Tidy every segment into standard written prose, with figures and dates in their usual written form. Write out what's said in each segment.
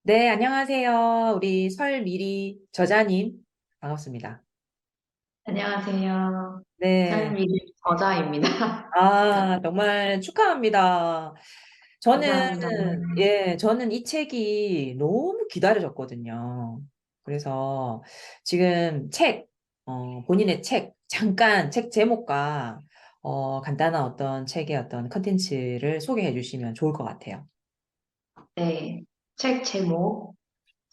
네, 안녕하세요. 우리 설미리 저자님. 반갑습니다. 안녕하세요. 네. 삶이 저자입니다. 정말 축하합니다. 저는, 감사합니다. 저는 이 책이 너무 기다려졌거든요. 그래서 지금 본인의 책, 잠깐 책 제목과, 간단한 어떤 책의 어떤 컨텐츠를 소개해 주시면 좋을 것 같아요. 네, 책 제목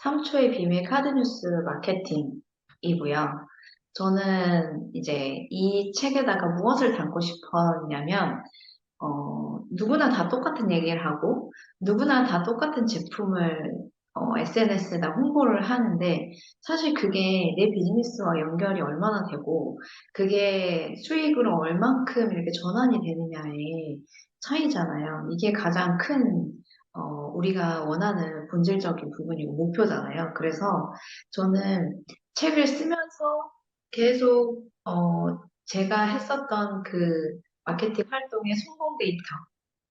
3초의 비밀 카드뉴스 마케팅이고요. 저는 이제 이 책에다가 무엇을 담고 싶었냐면 누구나 다 똑같은 얘기를 하고, 누구나 다 똑같은 제품을 SNS에다 홍보를 하는데, 사실 그게 내 비즈니스와 연결이 얼마나 되고, 그게 수익으로 얼만큼 이렇게 전환이 되느냐의 차이잖아요. 이게 가장 큰, 우리가 원하는 본질적인 부분이고 목표잖아요. 그래서 저는 책을 쓰면서 계속, 제가 했었던 그 마케팅 활동의 성공 데이터,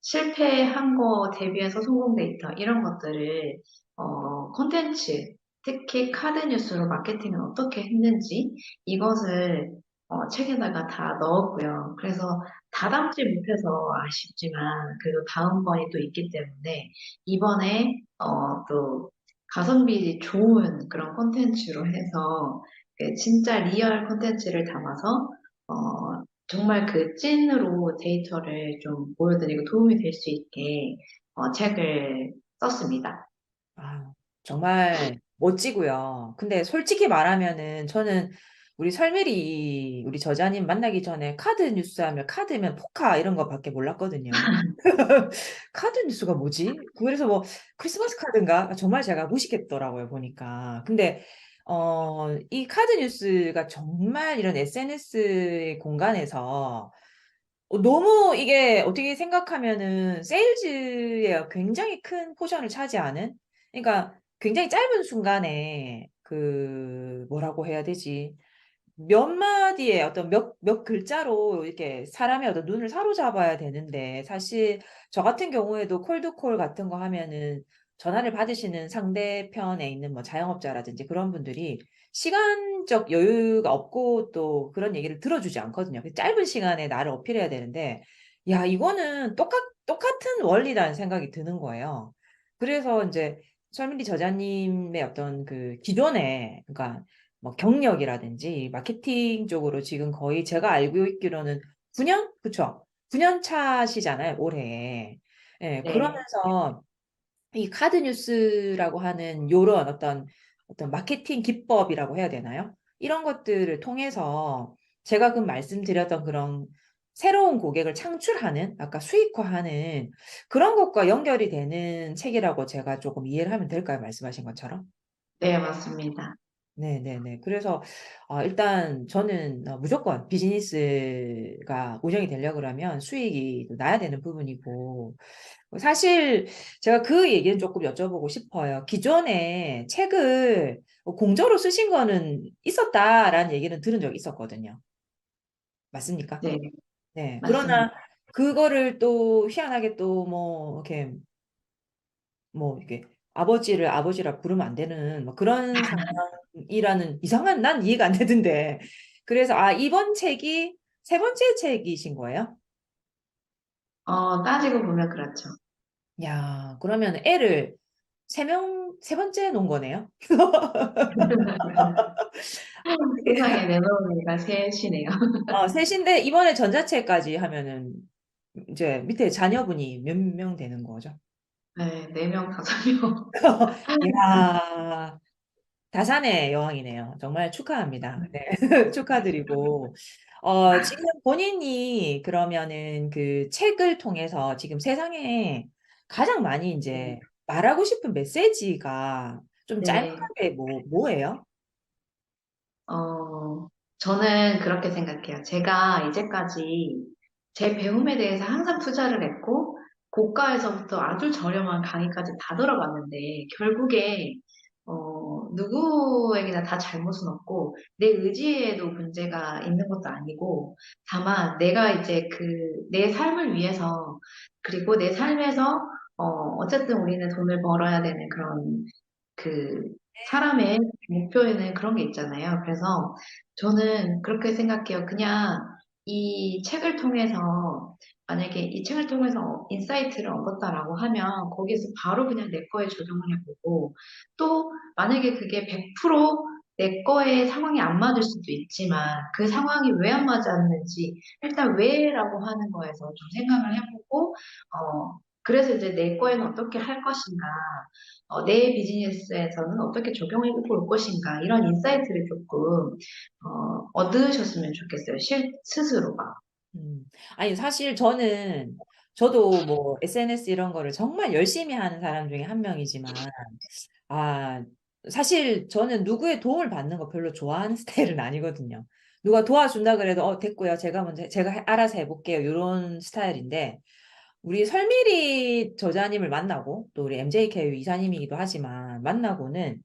실패한 거 대비해서 성공 데이터, 이런 것들을, 콘텐츠, 특히 카드 뉴스로 마케팅을 어떻게 했는지, 이것을, 책에다가 다 넣었고요. 그래서 다 담지 못해서 아쉽지만, 그래도 다음번이 또 있기 때문에, 이번에, 또, 가성비 좋은 그런 콘텐츠로 해서, 그 진짜 리얼 콘텐츠를 담아서, 정말 그 찐으로 데이터를 좀 보여드리고 도움이 될 수 있게 책을 썼습니다. 아, 정말 멋지고요. 근데 솔직히 말하면은 저는 우리 설메리 우리 저자님 만나기 전에 카드 뉴스 하면 카드면 포카 이런 거밖에 몰랐거든요. 카드 뉴스가 뭐지? 그래서 뭐 크리스마스 카드인가? 정말 제가 무식했더라고요, 보니까. 근데 이 카드 뉴스가 정말 이런 SNS의 공간에서 너무 이게 어떻게 생각하면은 세일즈에 굉장히 큰 포션을 차지하는 그러니까 굉장히 짧은 순간에 그 뭐라고 해야 되지? 몇 마디의 어떤 몇 글자로 이렇게 사람의 어떤 눈을 사로잡아야 되는데, 사실 저 같은 경우에도 콜드콜 같은 거 하면은 전화를 받으시는 상대편에 있는 뭐 자영업자라든지 그런 분들이 시간적 여유가 없고 또 그런 얘기를 들어주지 않거든요. 그 짧은 시간에 나를 어필해야 되는데, 야, 이거는 똑같은 원리라는 생각이 드는 거예요. 그래서 이제 설민리 저자님의 어떤 그 기존에, 그러니까 뭐 경력이라든지 마케팅 쪽으로 지금 거의 제가 알고 있기로는 9년? 그쵸? 9년 차시잖아요, 올해. 예, 네. 그러면서 이 카드 뉴스라고 하는 요런 어떤 마케팅 기법이라고 해야 되나요? 이런 것들을 통해서 제가 그 말씀드렸던 그런 새로운 고객을 창출하는, 아까 수익화하는 그런 것과 연결이 되는 책이라고 제가 조금 이해를 하면 될까요? 말씀하신 것처럼? 네, 맞습니다. 네네네. 그래서 일단 저는 무조건 비즈니스가 운영이 되려고 그러면 수익이 나야 되는 부분이고, 사실 제가 그 얘기는 조금 여쭤보고 싶어요. 기존에 책을 공저로 쓰신 거는 있었다라는 얘기는 들은 적이 있었거든요. 맞습니까? 네, 네. 맞습니다. 그러나 그거를 또 희한하게 또 뭐 이렇게 아버지를 아버지라 부르면 안 되는 뭐 그런 상황이라는 이상한 난 이해가 안 되던데. 그래서 이번 책이 세 번째 책이신 거예요? 따지고 보면 그렇죠. 야, 그러면 애를 세 번째 놓은 거네요? 세상에 내놓으니까 셋이네요. 셋인데 이번에 전자책까지 하면은 이제 밑에 자녀분이 몇 명 되는 거죠? 네, 4명, 5명. 야, 다산의 여왕이네요. 정말 축하합니다. 네. 축하드리고. 지금 본인이 그러면은 그 책을 통해서 지금 세상에 가장 많이 이제 말하고 싶은 메시지가 좀 네, 짤막하게 뭐예요? 어, 저는 그렇게 생각해요. 제가 이제까지 제 배움에 대해서 항상 투자를 했고, 고가에서부터 아주 저렴한 강의까지 다 들어봤는데, 결국에, 누구에게나 다 잘못은 없고, 내 의지에도 문제가 있는 것도 아니고, 다만 내가 이제 내 삶을 위해서, 그리고 내 삶에서, 어쨌든 우리는 돈을 벌어야 되는 그런 그 사람의 목표에는 그런 게 있잖아요. 그래서 저는 그렇게 생각해요. 그냥 이 책을 통해서 만약에 이 책을 통해서 인사이트를 얻었다라고 하면 거기에서 바로 그냥 내 거에 적용을 해보고 또 만약에 그게 100%내 거에 상황이 안 맞을 수도 있지만 그 상황이 왜 안 맞았는지 일단 왜라고 하는 거에서 좀 생각을 해보고 그래서 이제 내 거에는 어떻게 할 것인가 내 비즈니스에서는 어떻게 적용해 볼 것인가 이런 인사이트를 조금 얻으셨으면 좋겠어요. 스스로가. 음. 아니, 사실 저도 뭐 SNS 이런 거를 정말 열심히 하는 사람 중에 한 명이지만, 아, 사실 저는 누구의 도움을 받는 거 별로 좋아하는 스타일은 아니거든요. 누가 도와준다 그래도, 됐고요. 제가 알아서 해볼게요. 이런 스타일인데, 우리 설미리 저자님을 만나고, 또 우리 MJK 이사님이기도 하지만, 만나고는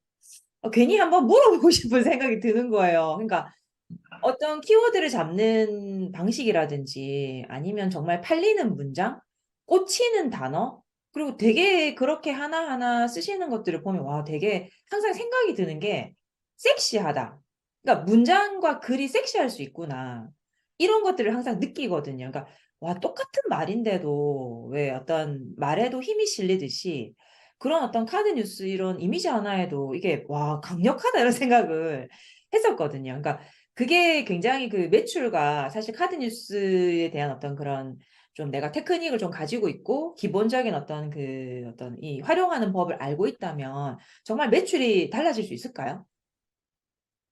괜히 한번 물어보고 싶은 생각이 드는 거예요. 그러니까, 어떤 키워드를 잡는 방식이라든지 아니면 정말 팔리는 문장, 꽂히는 단어, 그리고 되게 그렇게 하나하나 쓰시는 것들을 보면 와, 되게 항상 생각이 드는 게 섹시하다. 그러니까 문장과 글이 섹시할 수 있구나. 이런 것들을 항상 느끼거든요. 그러니까 와, 똑같은 말인데도 왜 어떤 말에도 힘이 실리듯이 그런 어떤 카드 뉴스 이런 이미지 하나에도 이게 와, 강력하다 이런 생각을 했었거든요. 그러니까 그게 굉장히 그 매출과 사실 카드 뉴스에 대한 어떤 그런 좀 내가 테크닉을 좀 가지고 있고 기본적인 어떤 그 어떤 이 활용하는 법을 알고 있다면 정말 매출이 달라질 수 있을까요?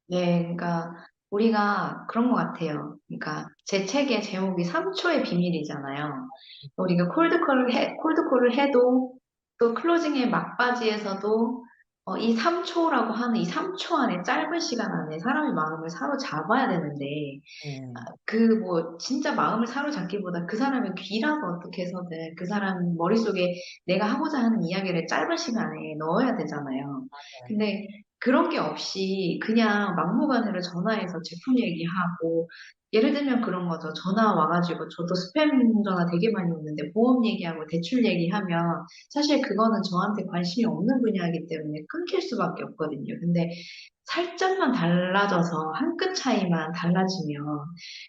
네, 그러니까 우리가 그런 것 같아요. 그러니까 제 책의 제목이 3초의 비밀이잖아요. 우리가 콜드콜을 해도 또 클로징의 막바지에서도 이 3초라고 하는 이 3초 안에 짧은 시간 안에 사람의 마음을 사로잡아야 되는데 네. 그 뭐 진짜 마음을 사로잡기보다 그 사람의 귀라도 어떻게 해서든 그 사람 머릿속에 내가 하고자 하는 이야기를 짧은 시간에 넣어야 되잖아요. 근데 그런 게 없이 그냥 막무가내로 전화해서 제품 얘기하고 예를 들면 그런 거죠. 전화 와가지고 저도 스팸 전화 되게 많이 오는데 보험 얘기하고 대출 얘기하면 사실 그거는 저한테 관심이 없는 분야이기 때문에 끊길 수밖에 없거든요. 근데 살짝만 달라져서 한 끗 차이만 달라지면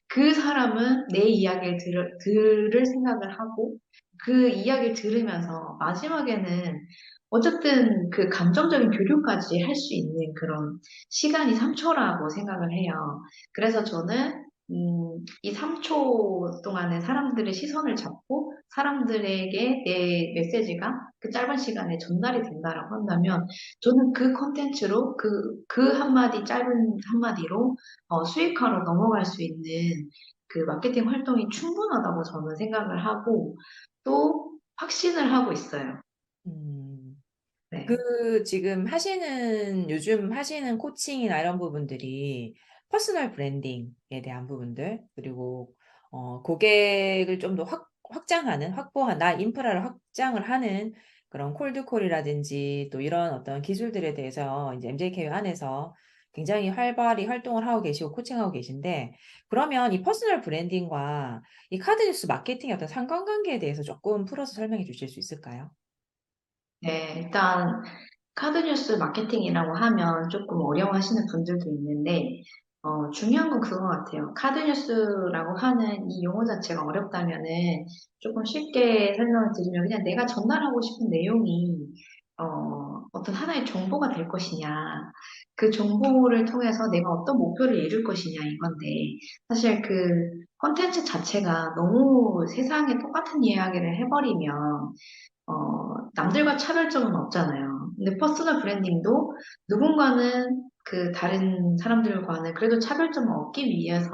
그 사람은 내 이야기를 들을 생각을 하고 그 이야기를 들으면서 마지막에는 어쨌든 그 감정적인 교류까지 할 수 있는 그런 시간이 3초라고 생각을 해요. 그래서 저는 이 3초 동안에 사람들의 시선을 잡고 사람들에게 내 메시지가 그 짧은 시간에 전달이 된다라고 한다면 저는 그 컨텐츠로 그 한마디 짧은 한마디로 수익화로 넘어갈 수 있는 그 마케팅 활동이 충분하다고 저는 생각을 하고 또 확신을 하고 있어요. 음. 네. 그 지금 요즘 하시는 코칭이나 이런 부분들이 퍼스널 브랜딩에 대한 부분들, 그리고 고객을 좀 더 나 인프라를 확장을 하는 그런 콜드콜이라든지 또 이런 어떤 기술들에 대해서 이제 MJK 안에서 굉장히 활발히 활동을 하고 계시고 코칭하고 계신데, 그러면 이 퍼스널 브랜딩과 이 카드뉴스 마케팅의 어떤 상관관계에 대해서 조금 풀어서 설명해 주실 수 있을까요? 네, 일단 카드뉴스 마케팅이라고 하면 조금 어려워하시는 분들도 있는데, 중요한 건 그거 같아요. 카드뉴스라고 하는 이 용어 자체가 어렵다면은 조금 쉽게 설명을 드리면 그냥 내가 전달하고 싶은 내용이 어떤 하나의 정보가 될 것이냐, 그 정보를 통해서 내가 어떤 목표를 이룰 것이냐 이건데, 사실 그 콘텐츠 자체가 너무 세상에 똑같은 이야기를 해버리면 남들과 차별점은 없잖아요. 근데 퍼스널 브랜딩도 누군가는 그 다른 사람들과는 그래도 차별점을 얻기 위해서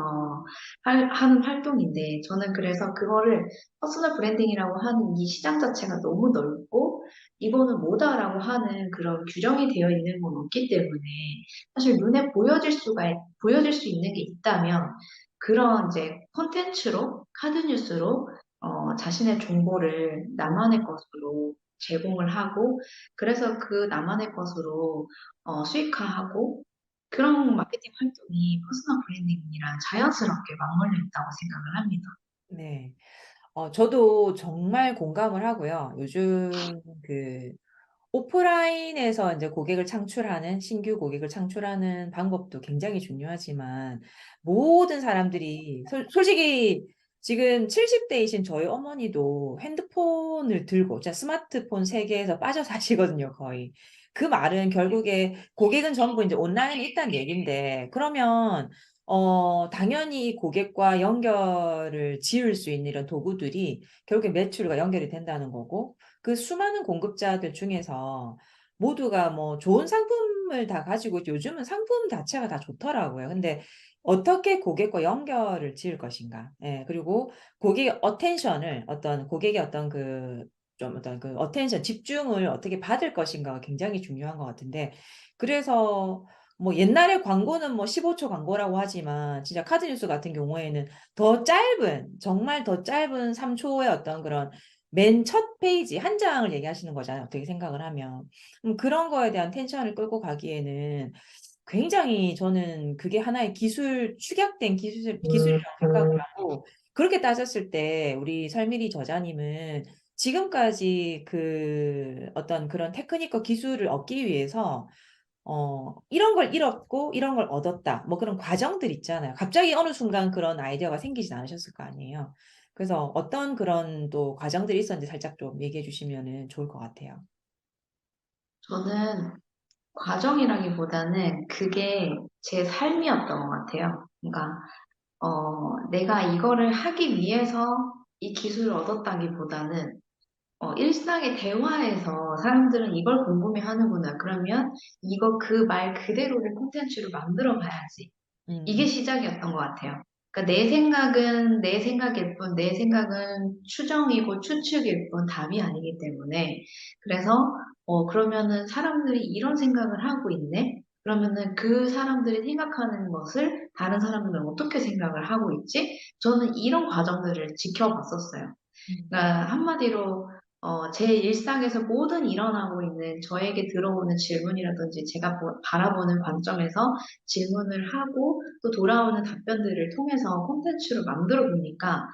하는 활동인데 저는 그래서 그거를 퍼스널 브랜딩이라고 하는 이 시장 자체가 너무 넓고 이거는 뭐다라고 하는 그런 규정이 되어 있는 건 없기 때문에 사실 눈에 보여질 수 있는 게 있다면 그런 이제 콘텐츠로 카드 뉴스로 자신의 정보를 나만의 것으로 제공을 하고, 그래서 그 나만의 것으로 수익화하고, 그런 마케팅 활동이 퍼스널 브랜딩이랑 자연스럽게 맞물려 있다고 생각을 합니다. 네. 저도 정말 공감을 하고요. 요즘 오프라인에서 이제 고객을 창출하는, 신규 고객을 창출하는 방법도 굉장히 중요하지만, 모든 사람들이, 솔직히 지금 70대이신 저희 어머니도 핸드폰을 들고, 진짜 스마트폰 세계에서 빠져 사시거든요, 거의. 그 말은 결국에 고객은 전부 이제 온라인에 있다는 얘기인데, 그러면, 당연히 이 고객과 연결을 지을 수 있는 이런 도구들이 결국에 매출과 연결이 된다는 거고, 그 수많은 공급자들 중에서 모두가 뭐 좋은 상품을 다 가지고 요즘은 상품 자체가 다 좋더라고요. 근데 어떻게 고객과 연결을 지을 것인가? 예, 그리고 고객의 어텐션을 어떤 고객의 어떤 그 좀 어떤 그 어텐션 집중을 어떻게 받을 것인가가 굉장히 중요한 것 같은데 그래서 뭐 옛날에 광고는 뭐 15초 광고라고 하지만 진짜 카드뉴스 같은 경우에는 더 짧은 정말 더 짧은 3초의 어떤 그런 맨 첫 페이지 한 장을 얘기하시는 거잖아요. 어떻게 생각을 하면. 그런 거에 대한 텐션을 끌고 가기에는 굉장히 저는 그게 하나의 축약된 기술이라고 생각을 하고, 그렇게 따졌을 때 우리 설미리 저자님은 지금까지 그 어떤 그런 테크니컬 기술을 얻기 위해서 이런 걸 잃었고 이런 걸 얻었다. 뭐 그런 과정들 있잖아요. 갑자기 어느 순간 그런 아이디어가 생기진 않으셨을 거 아니에요. 그래서 어떤 그런 또 과정들이 있었는지 살짝 좀 얘기해 주시면은 좋을 것 같아요. 저는 과정이라기보다는 그게 제 삶이었던 것 같아요. 그러니까 내가 이거를 하기 위해서 이 기술을 얻었다기보다는 일상의 대화에서 사람들은 이걸 궁금해 하는구나. 그러면 이거 그 말 그대로를 콘텐츠로 만들어 봐야지. 이게 음, 시작이었던 것 같아요. 그러니까 내 생각은 내 생각일 뿐, 내 생각은 추정이고 추측일 뿐 답이 아니기 때문에. 그래서, 그러면은 사람들이 이런 생각을 하고 있네? 그러면은 그 사람들이 생각하는 것을 다른 사람들은 어떻게 생각을 하고 있지? 저는 이런 과정들을 지켜봤었어요. 음, 그러니까 한마디로 제 일상에서 모든 일어나고 있는 저에게 들어오는 질문이라든지 제가 바라보는 관점에서 질문을 하고 또 돌아오는 답변들을 통해서 콘텐츠를 만들어 보니까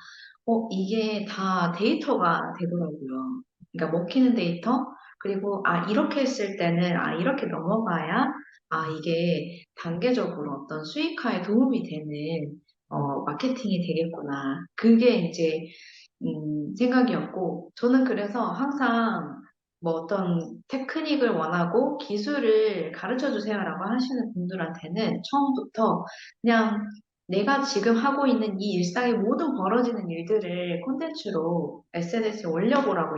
이게 다 데이터가 되더라고요. 그러니까 먹히는 데이터 그리고 이렇게 했을 때는 이렇게 넘어가야 이게 단계적으로 어떤 수익화에 도움이 되는 마케팅이 되겠구나. 그게 이제 생각이었고, 저는 그래서 항상 뭐 어떤 테크닉을 원하고 기술을 가르쳐 주세요라고 하시는 분들한테는 처음부터 그냥 내가 지금 하고 있는 이 일상의 모든 벌어지는 일들을 콘텐츠로 SNS에 올려보라고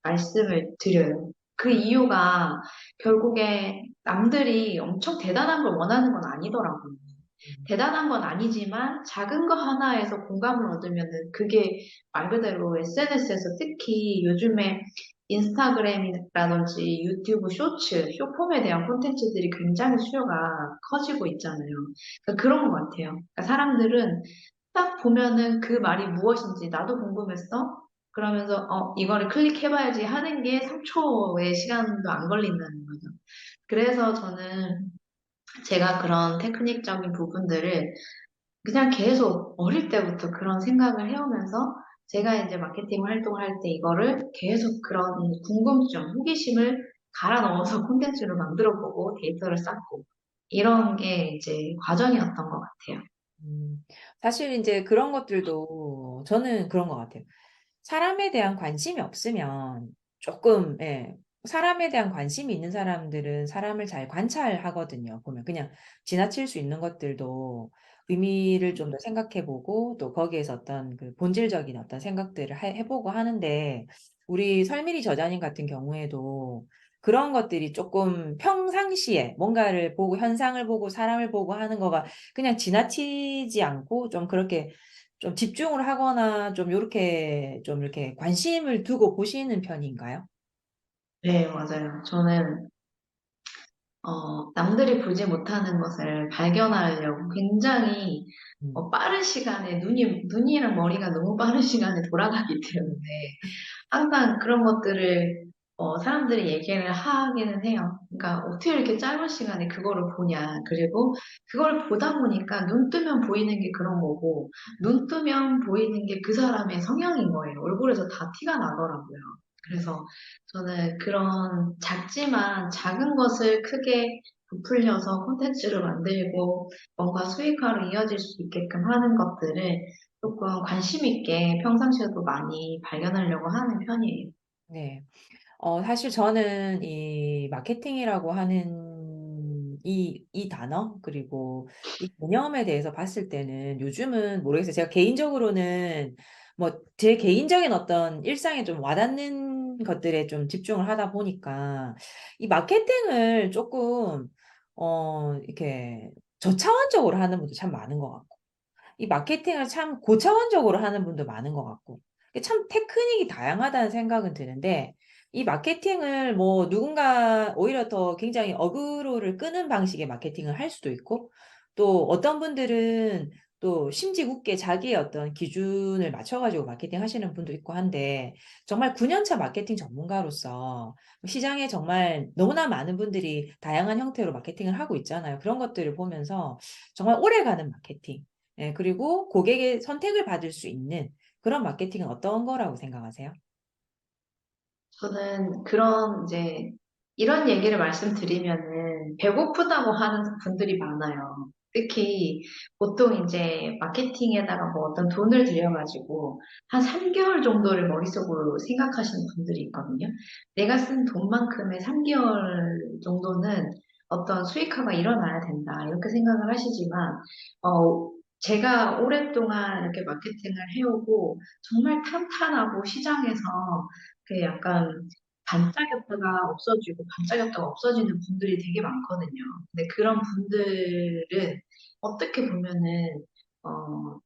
말씀을 드려요. 그 이유가 결국에 남들이 엄청 대단한 걸 원하는 건 아니더라고요. 음, 대단한 건 아니지만 작은 거 하나에서 공감을 얻으면은 그게 말 그대로 SNS에서 특히 요즘에 인스타그램이라든지 유튜브 쇼츠, 쇼폼에 대한 콘텐츠들이 굉장히 수요가 커지고 있잖아요. 그러니까 그런 것 같아요. 그러니까 사람들은 딱 보면은 그 말이 무엇인지 나도 궁금했어. 그러면서 이거를 클릭해봐야지 하는 게 3초의 시간도 안 걸린다는 거죠. 그래서 저는 제가 그런 테크닉적인 부분들을 그냥 계속 어릴 때부터 그런 생각을 해오면서 제가 이제 마케팅 활동을 할 때 이거를 계속 그런 궁금증, 호기심을 갈아 넣어서 콘텐츠를 만들어 보고 데이터를 쌓고 이런 게 이제 과정이었던 것 같아요. 음. 사실 이제 그런 것들도 저는 그런 것 같아요. 사람에 대한 관심이 없으면 조금, 예, 사람에 대한 관심이 있는 사람들은 사람을 잘 관찰하거든요. 보면 그냥 지나칠 수 있는 것들도 의미를 좀 더 생각해보고 또 거기에서 어떤 그 본질적인 어떤 생각들을 해보고 하는데 우리 설미리 저자님 같은 경우에도 그런 것들이 조금 평상시에 뭔가를 보고 현상을 보고 사람을 보고 하는 거가 그냥 지나치지 않고 좀 그렇게 좀 집중을 하거나 좀 이렇게 관심을 두고 보시는 편인가요? 네, 맞아요. 저는 남들이 보지 못하는 것을 발견하려고 굉장히 음, 빠른 시간에 눈이랑 머리가 너무 빠른 시간에 돌아가기 때문에 항상 그런 것들을 사람들이 얘기를 하기는 해요. 그러니까 어떻게 이렇게 짧은 시간에 그거를 보냐. 그리고 그걸 보다 보니까 눈 뜨면 보이는 게 그런 거고 눈 뜨면 보이는 게 그 사람의 성향인 거예요. 얼굴에서 다 티가 나더라고요. 그래서 저는 그런 작지만 작은 것을 크게 부풀려서 콘텐츠를 만들고 뭔가 수익화로 이어질 수 있게끔 하는 것들을 조금 관심 있게 평상시에도 많이 발견하려고 하는 편이에요. 네. 사실 저는 이 마케팅이라고 하는 이 단어, 그리고 이 개념에 대해서 봤을 때는 요즘은 모르겠어요. 제가 개인적으로는 뭐 제 개인적인 어떤 일상에 좀 와닿는 것들에 좀 집중을 하다 보니까 이 마케팅을 조금, 이렇게 저차원적으로 하는 분도 참 많은 것 같고, 이 마케팅을 참 고차원적으로 하는 분도 많은 것 같고, 참 테크닉이 다양하다는 생각은 드는데, 이 마케팅을 뭐 누군가 오히려 더 굉장히 어그로를 끄는 방식의 마케팅을 할 수도 있고, 또 어떤 분들은 또 심지궂게 자기의 어떤 기준을 맞춰가지고 마케팅 하시는 분도 있고 한데, 정말 9년차 마케팅 전문가로서 시장에 정말 너무나 많은 분들이 다양한 형태로 마케팅을 하고 있잖아요. 그런 것들을 보면서 정말 오래가는 마케팅, 예, 그리고 고객의 선택을 받을 수 있는 그런 마케팅은 어떤 거라고 생각하세요? 저는 그런 이제 이런 얘기를 말씀드리면은 배고프다고 하는 분들이 많아요. 특히 보통 이제 마케팅에다가 뭐 어떤 돈을 들여가지고 한 3개월 정도를 머릿속으로 생각하시는 분들이 있거든요. 내가 쓴 돈만큼의 3개월 정도는 어떤 수익화가 일어나야 된다. 이렇게 생각을 하시지만, 제가 오랫동안 이렇게 마케팅을 해오고 정말 탄탄하고 시장에서 그 약간 반짝였다가 없어지고 반짝였다가 없어지는 분들이 되게 많거든요. 근데 그런 분들은 어떻게 보면은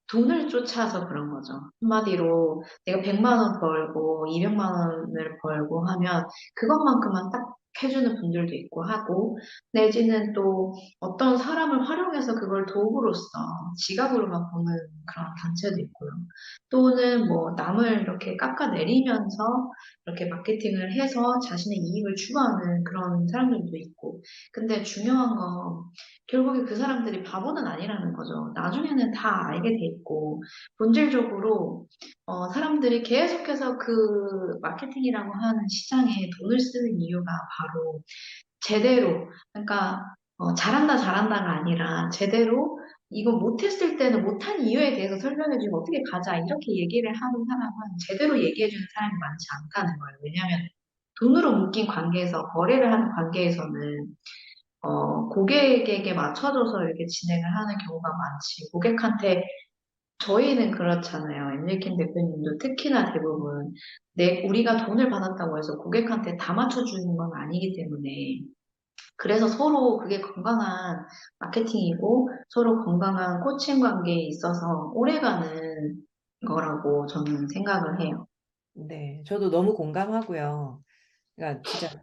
돈을 쫓아서 그런 거죠. 한마디로 내가 100만 원 벌고 200만 원을 벌고 하면 그것만큼만 딱 해주는 분들도 있고 하고 내지는 또 어떤 사람을 활용해서 그걸 도구로서 지갑으로만 보는 그런 단체도 있고요. 또는 뭐 남을 이렇게 깎아내리면서 이렇게 마케팅을 해서 자신의 이익을 추구하는 그런 사람들도 있고. 근데 중요한 건 결국에 그 사람들이 바보는 아니라는 거죠. 나중에는 다 알게 돼 있고, 본질적으로, 사람들이 계속해서 그 마케팅이라고 하는 시장에 돈을 쓰는 이유가 바로 제대로, 그러니까, 잘한다, 잘한다가 아니라 제대로 이거 못했을 때는 못한 이유에 대해서 설명해주고 어떻게 가자 이렇게 얘기를 하는 사람은 제대로 얘기해주는 사람이 많지 않다는 거예요. 왜냐하면 돈으로 묶인 관계에서 거래를 하는 관계에서는 고객에게 맞춰줘서 이렇게 진행을 하는 경우가 많지. 고객한테 저희는 그렇잖아요. 엠리킨 대표님도 특히나 대부분 우리가 돈을 받았다고 해서 고객한테 다 맞춰주는 건 아니기 때문에 그래서 서로 그게 건강한 마케팅이고 서로 건강한 코칭 관계에 있어서 오래가는 거라고 저는 생각을 해요. 네, 저도 너무 공감하고요. 그러니까 진짜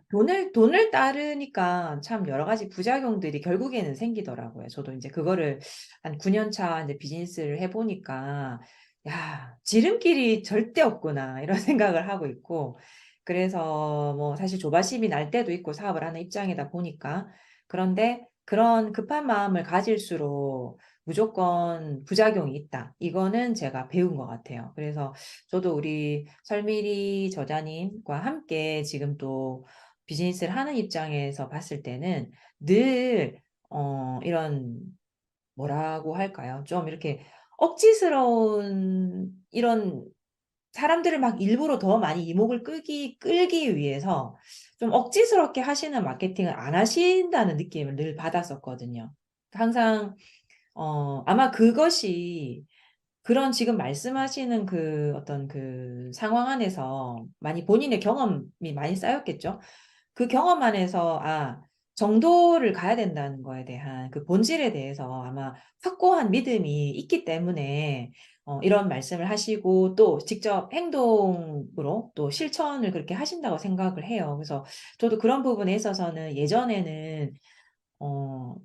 돈을 따르니까 참 여러 가지 부작용들이 결국에는 생기더라고요. 저도 이제 그거를 한 9년 차 이제 비즈니스를 해보니까, 야, 지름길이 절대 없구나, 이런 생각을 하고 있고, 그래서 뭐 사실 조바심이 날 때도 있고 사업을 하는 입장이다 보니까, 그런데 그런 급한 마음을 가질수록 무조건 부작용이 있다. 이거는 제가 배운 것 같아요. 그래서 저도 우리 설미리 저자님과 함께 지금 또 비즈니스를 하는 입장에서 봤을 때는 늘, 이런, 뭐라고 할까요? 좀 이렇게 억지스러운 이런 사람들을 막 일부러 더 많이 이목을 끌기 위해서 좀 억지스럽게 하시는 마케팅을 안 하신다는 느낌을 늘 받았었거든요. 항상, 아마 그것이 그런 지금 말씀하시는 그 어떤 그 상황 안에서 많이 본인의 경험이 많이 쌓였겠죠. 그 경험 안에서, 정도를 가야 된다는 거에 대한 그 본질에 대해서 아마 확고한 믿음이 있기 때문에 이런 말씀을 하시고 또 직접 행동으로 또 실천을 그렇게 하신다고 생각을 해요. 그래서 저도 그런 부분에 있어서는 예전에는 어,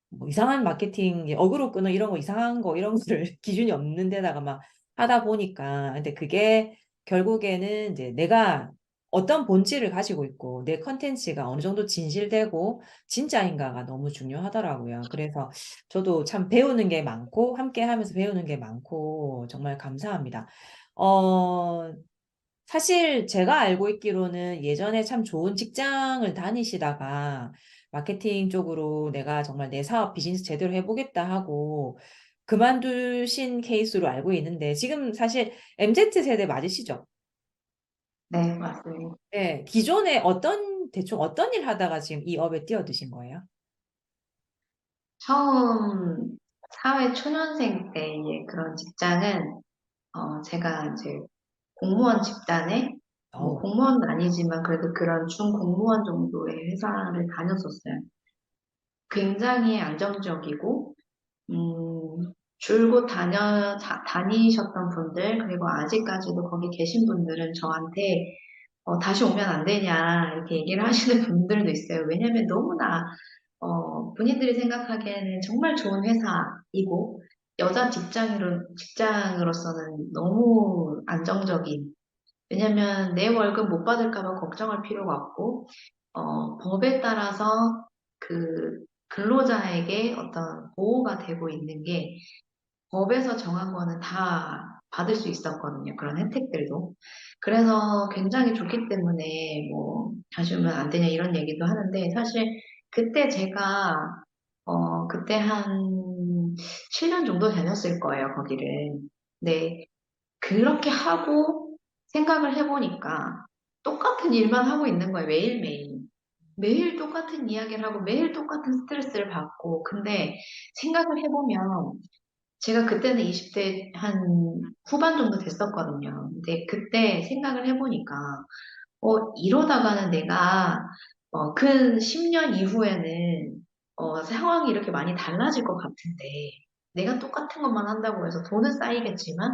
뭐 이상한 마케팅, 어그로 끄는 이런 거 이상한 거 이런 거를 기준이 없는 데다가 막 하다 보니까 근데 그게 결국에는 이제 내가 어떤 본질을 가지고 있고 내 컨텐츠가 어느 정도 진실되고 진짜인가가 너무 중요하더라고요. 그래서 저도 참 배우는 게 많고 함께 하면서 배우는 게 많고 정말 감사합니다. 어, 사실 제가 알고 있기로는 예전에 참 좋은 직장을 다니시다가 마케팅 쪽으로 내가 정말 내 사업 비즈니스 제대로 해보겠다 하고 그만두신 케이스로 알고 있는데 지금 사실 MZ 세대 맞으시죠? 네, 맞습니다. 네, 기존에 대충 어떤 일 하다가 지금 이 업에 뛰어드신 거예요? 처음 사회 초년생 때의 그런 직장은 제가 이제 공무원 집단에 뭐 어우, 공무원은 아니지만 그래도 그런 중공무원 정도의 회사를 다녔었어요. 굉장히 안정적이고 줄곧 다니셨던 분들, 그리고 아직까지도 거기 계신 분들은 저한테 다시 오면 안 되냐, 이렇게 얘기를 하시는 분들도 있어요. 왜냐면 너무나, 본인들이 생각하기에는 정말 좋은 회사이고, 여자 직장으로서는 너무 안정적인, 왜냐면 내 월급 못 받을까 봐 걱정할 필요가 없고, 법에 따라서 그 근로자에게 어떤 보호가 되고 있는 게 법에서 정한 거는 다 받을 수 있었거든요. 그런 혜택들도. 그래서 굉장히 좋기 때문에 뭐 다시 오면 안 되냐 이런 얘기도 하는데 사실 그때 제가 그때 한 7년 정도 다녔을 거예요, 거기를. 네. 그렇게 하고 생각을 해보니까 똑같은 일만 하고 있는 거예요, 매일매일. 매일 똑같은 이야기를 하고 매일 똑같은 스트레스를 받고 근데 생각을 해보면 제가 그때는 20대 한 후반 정도 됐었거든요. 근데 그때 생각을 해보니까, 이러다가는 내가, 근 10년 이후에는, 상황이 이렇게 많이 달라질 것 같은데, 내가 똑같은 것만 한다고 해서 돈은 쌓이겠지만,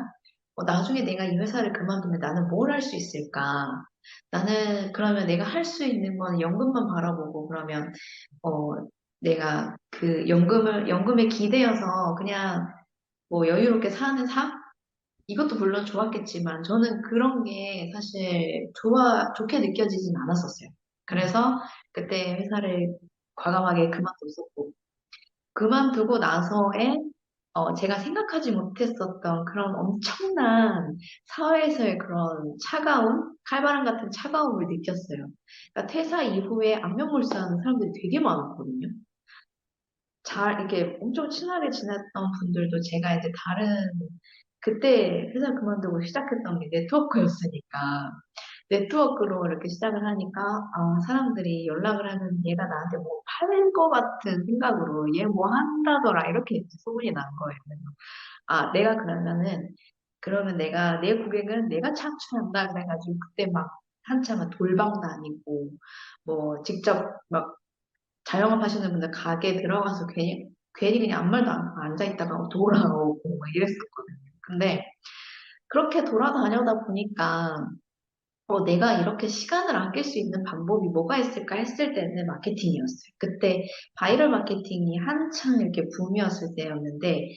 나중에 내가 이 회사를 그만두면 나는 뭘 할 수 있을까? 나는 그러면 내가 할 수 있는 건 연금만 바라보고, 그러면, 어, 내가 그 연금에 기대어서 그냥 뭐 여유롭게 사는 삶? 이것도 물론 좋았겠지만 저는 그런 게 사실 좋게 느껴지진 않았었어요. 음, 그래서 그때 회사를 과감하게 그만뒀었고, 그만두고 나서에 제가 생각하지 못했었던 그런 엄청난 사회에서의 그런 칼바람 같은 차가움을 느꼈어요. 그러니까 퇴사 이후에 안면몰수하는 사람들이 되게 많았거든요. 이렇게 엄청 친하게 지냈던 분들도 제가 이제 그때 회사 그만두고 시작했던 게 네트워크였으니까, 네트워크로 이렇게 시작을 하니까, 사람들이 연락을 하면 얘가 나한테 뭐 팔 것 같은 생각으로 얘 뭐 한다더라, 이렇게 이제 소문이 난 거예요. 그래서, 내가 그러면 내 고객은 내가 창출한다. 그래가지고 그때 막 한참은 돌방 다니고, 뭐 직접 막 자영업 하시는 분들 가게 들어가서 괜히 그냥 아무 말도 안 하고 앉아있다가 돌아오고 막 이랬었거든요. 근데 그렇게 돌아다니다 보니까 내가 이렇게 시간을 아낄 수 있는 방법이 뭐가 있을까 했을 때는 마케팅이었어요. 그때 바이럴 마케팅이 한창 이렇게 붐이었을 때였는데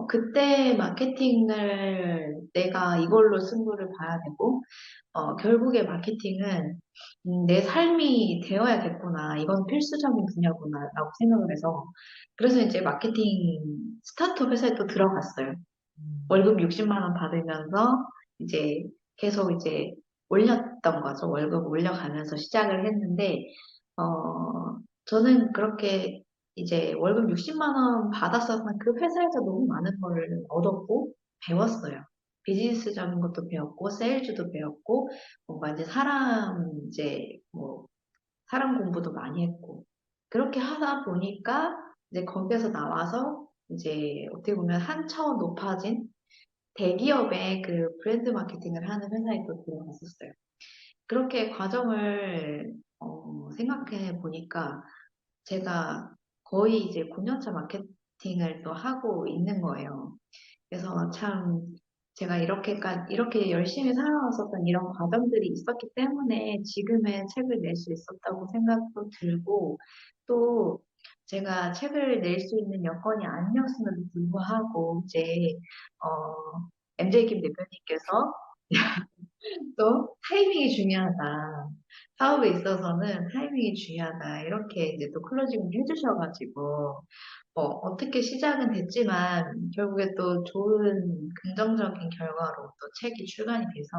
그때 마케팅을 내가 이걸로 승부를 봐야 되고 결국에 마케팅은 내 삶이 되어야겠구나. 이건 필수적인 분야구나. 라고 생각을 해서. 그래서 이제 마케팅 스타트업 회사에 또 들어갔어요. 음, 월급 60만 원 받으면서 이제 계속 이제 올렸던 거죠. 월급 올려가면서 시작을 했는데, 저는 그렇게 이제 월급 60만 원 받았었던 그 회사에서 너무 많은 걸 얻었고 배웠어요. 비즈니스적인 것도 배웠고, 세일즈도 배웠고, 뭔가 이제 사람 공부도 많이 했고, 그렇게 하다 보니까 이제 거기에서 나와서 이제 어떻게 보면 한 차원 높아진 대기업의 그 브랜드 마케팅을 하는 회사에 또 들어갔었어요. 그렇게 과정을 생각해 보니까 제가 거의 이제 9년차 마케팅을 또 하고 있는 거예요. 그래서 참 제가 이렇게 열심히 살아왔었던 이런 과정들이 있었기 때문에 지금의 책을 낼 수 있었다고 생각도 들고 또 제가 책을 낼 수 있는 여건이 아니었음에도 불구하고 이제 MJ 김 대표님께서 또 타이밍이 중요하다. 사업에 있어서는 타이밍이 중요하다. 이렇게 이제 또 클로징을 해주셔가지고, 어떻게 시작은 됐지만, 결국에 또 좋은 긍정적인 결과로 또 책이 출간이 돼서,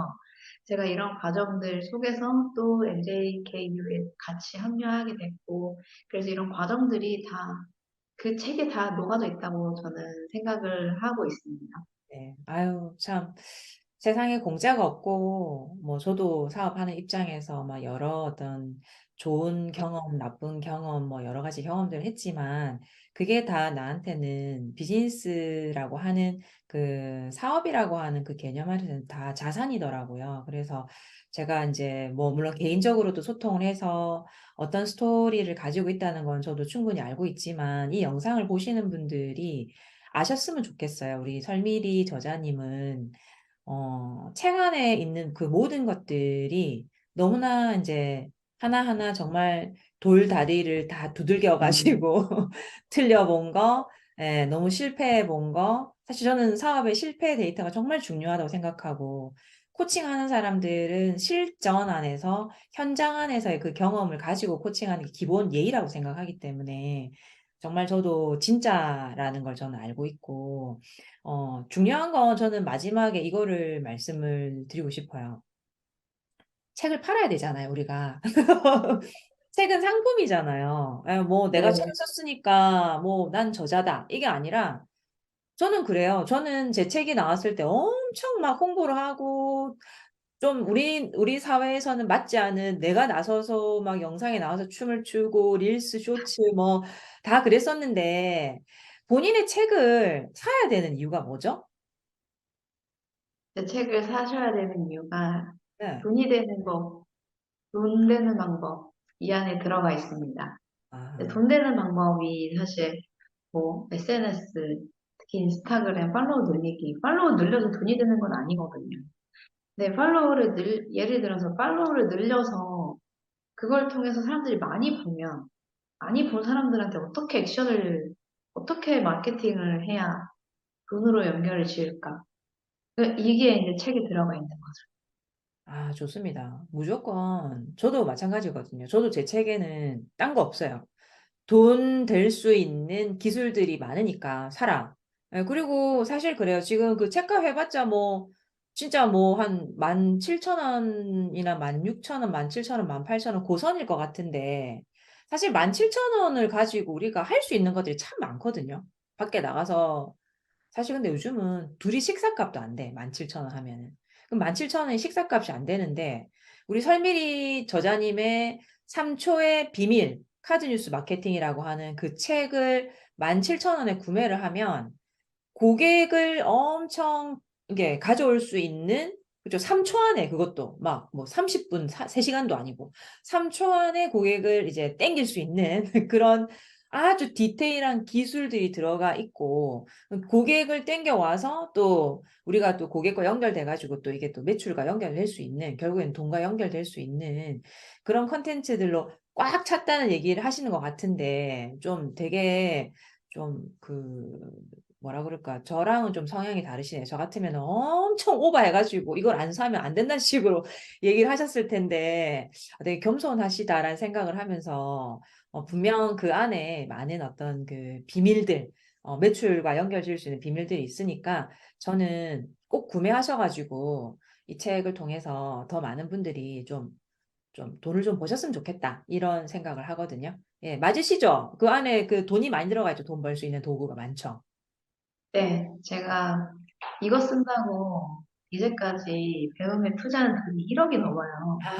제가 이런 과정들 속에서 또 MJKU에 같이 합류하게 됐고, 그래서 이런 과정들이 다 그 책에 다 녹아져 있다고 저는 생각을 하고 있습니다. 네. 아유, 참, 세상에 공짜가 없고, 뭐, 저도 사업하는 입장에서 막 여러 어떤 좋은 경험, 나쁜 경험, 뭐, 여러 가지 경험들을 했지만, 그게 다 나한테는 비즈니스라고 하는 그 사업이라고 하는 그 개념 안에서는 다 자산이더라고요. 그래서 제가 이제 뭐, 물론 개인적으로도 소통을 해서 어떤 스토리를 가지고 있다는 건 저도 충분히 알고 있지만, 이 영상을 보시는 분들이 아셨으면 좋겠어요. 우리 설미리 저자님은 책 안에 있는 그 모든 것들이 너무나 이제 하나하나 정말 돌다리를 다 두들겨 가지고 틀려본 거, 예, 너무 실패해 본 거. 사실 저는 사업의 실패 데이터가 정말 중요하다고 생각하고, 코칭하는 사람들은 실전 안에서, 현장 안에서의 그 경험을 가지고 코칭하는 게 기본 예의라고 생각하기 때문에, 정말 저도 진짜라는 걸 저는 알고 있고, 중요한 건 저는 마지막에 이거를 말씀을 드리고 싶어요. 책을 팔아야 되잖아요, 우리가. 책은 상품이잖아요. 뭐 내가 책을 네. 썼으니까 뭐 난 저자다. 이게 아니라 저는 그래요. 저는 제 책이 나왔을 때 엄청 막 홍보를 하고 좀 우리 사회에서는 맞지 않은 내가 나서서 막 영상에 나와서 춤을 추고 릴스, 쇼츠 뭐 다 그랬었는데 본인의 책을 사야 되는 이유가 뭐죠? 제 책을 사셔야 되는 이유가 네. 돈이 되는 법, 돈 되는 방법, 이 안에 들어가 있습니다. 근데 아, 돈 되는 방법이 사실 뭐 SNS, 특히 인스타그램 팔로우 늘리기, 팔로우 늘려서 돈이 되는 건 아니거든요. 근데 예를 들어서 팔로우를 늘려서 그걸 통해서 사람들이 많이 보면, 많이 본 사람들한테 어떻게 마케팅을 해야 돈으로 연결을 지을까? 이게 이제 책에 들어가 있는 거죠. 좋습니다. 무조건 저도 마찬가지거든요. 저도 제 책에는 딴 거 없어요. 돈 될 수 있는 기술들이 많으니까 사라. 예, 그리고 사실 그래요. 지금 그 책값 해봤자 뭐 진짜 뭐 한 17,000원이나 16,000원, 17,000원, 18,000원 고선일 것 같은데 사실 17,000원을 가지고 우리가 할 수 있는 것들이 참 많거든요. 밖에 나가서 사실 근데 요즘은 둘이 식사값도 안 돼. 17,000원 하면은. 그럼 17,000원이 식사값이 안 되는데 우리 설미리 저자님의 3초의 비밀 카드 뉴스 마케팅이라고 하는 그 책을 17,000원에 구매를 하면 고객을 엄청 이게 가져올 수 있는 그죠? 3초 안에 그것도 막 뭐 30분, 3시간도 아니고 3초 안에 고객을 이제 땡길 수 있는 그런 아주 디테일한 기술들이 들어가 있고 고객을 땡겨 와서 또 우리가 또 고객과 연결돼 가지고 또 이게 또 매출과 연결될 수 있는 결국엔 돈과 연결될 수 있는 그런 컨텐츠들로 꽉 찼다는 얘기를 하시는 것 같은데 좀 되게 좀그 뭐라 그럴까 저랑은 좀 성향이 다르시네요. 저 같으면 엄청 오버해가지고 이걸 안 사면 안 된다는 식으로 얘기를 하셨을 텐데 되게 겸손하시다라는 생각을 하면서 분명 그 안에 많은 어떤 그 비밀들 매출과 연결지을 수 있는 비밀들이 있으니까 저는 꼭 구매하셔가지고 이 책을 통해서 더 많은 분들이 좀 돈을 좀 버셨으면 좋겠다 이런 생각을 하거든요. 예, 맞으시죠? 그 안에 그 돈이 많이 들어가 있죠. 돈 벌 수 있는 도구가 많죠. 네, 제가 이거 쓴다고 이제까지 배움에 투자한 돈이 1억이 넘어요. 아,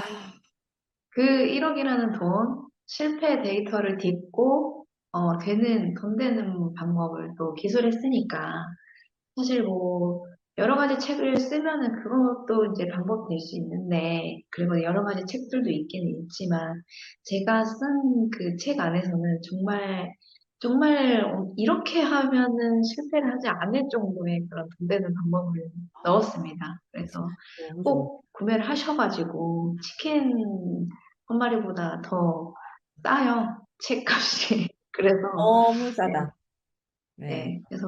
그 1억이라는 돈, 실패 데이터를 딛고, 돈 되는 방법을 또 기술했으니까, 사실 뭐, 여러 가지 책을 쓰면은 그것도 이제 방법 될 수 있는데, 그리고 여러 가지 책들도 있기는 있지만, 제가 쓴 그 책 안에서는 정말 이렇게 하면은 실패를 하지 않을 정도의 그런 돈 되는 방법을 넣었습니다. 그래서 너무 좋은. 꼭 구매를 하셔가지고, 치킨 한 마리보다 더 싸요. 책값이. 그래서, 너무 네, 싸다. 네. 네. 그래서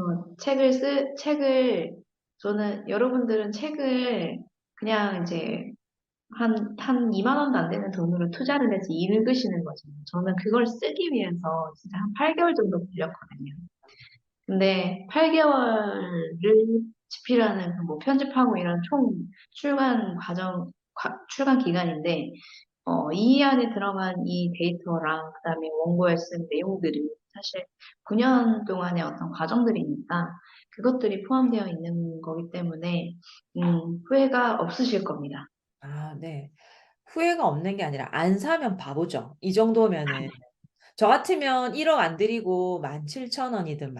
여러분들은 책을 그냥 이제 한 2만 원도 안 되는 돈으로 투자를 해서 읽으시는 거죠. 저는 그걸 쓰기 위해서 진짜 한 8개월 정도 걸렸거든요. 근데 8개월을 집필하는 그뭐 편집하고 이런 총 출간 과정 출간 기간인데, 이 안에 들어간 이 데이터랑 그다음에 원고에 쓴 내용들이 사실 9년 동안의 어떤 과정들이니까 그것들이 포함되어 있는 거기 때문에 후회가 없으실 겁니다. 아, 네. 후회가 없는 게 아니라 안 사면 바보죠. 이 정도면은. 저 같으면 1억 안 들이고 17,000원이든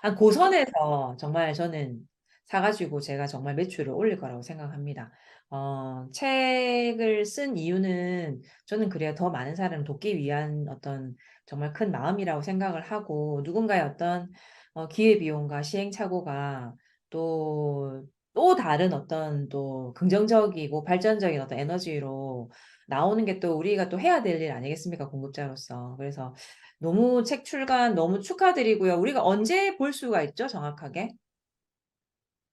한 고선에서 정말 저는 사가지고 제가 정말 매출을 올릴 거라고 생각합니다. 책을 쓴 이유는 저는 그래야 더 많은 사람을 돕기 위한 어떤 정말 큰 마음이라고 생각을 하고 누군가의 어떤 기회비용과 시행착오가 또 다른 어떤 또 긍정적이고 발전적인 어떤 에너지로 나오는 게 또 우리가 또 해야 될 일 아니겠습니까? 공급자로서. 그래서 너무 책 출간 너무 축하드리고요. 우리가 언제 볼 수가 있죠? 정확하게?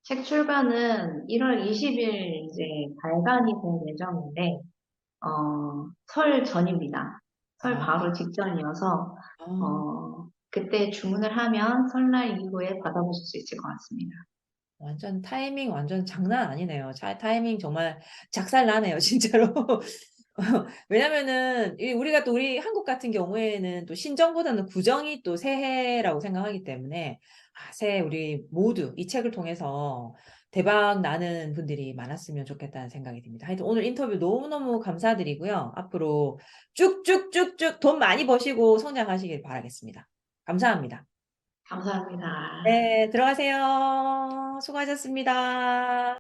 책 출간은 1월 20일 이제 발간이 될 예정인데, 설 전입니다. 설 아, 바로 직전이어서, 아, 그때 주문을 하면 설날 이후에 받아보실 수 있을 것 같습니다. 완전 타이밍 완전 장난 아니네요. 타이밍 정말 작살 나네요, 진짜로. 왜냐면은 우리가 또 우리 한국 같은 경우에는 또 신정보다는 구정이 또 새해라고 생각하기 때문에 새해 우리 모두 이 책을 통해서 대박 나는 분들이 많았으면 좋겠다는 생각이 듭니다. 하여튼 오늘 인터뷰 너무너무 감사드리고요. 앞으로 쭉쭉쭉쭉 돈 많이 버시고 성장하시길 바라겠습니다. 감사합니다. 감사합니다. 네, 들어가세요. 수고하셨습니다.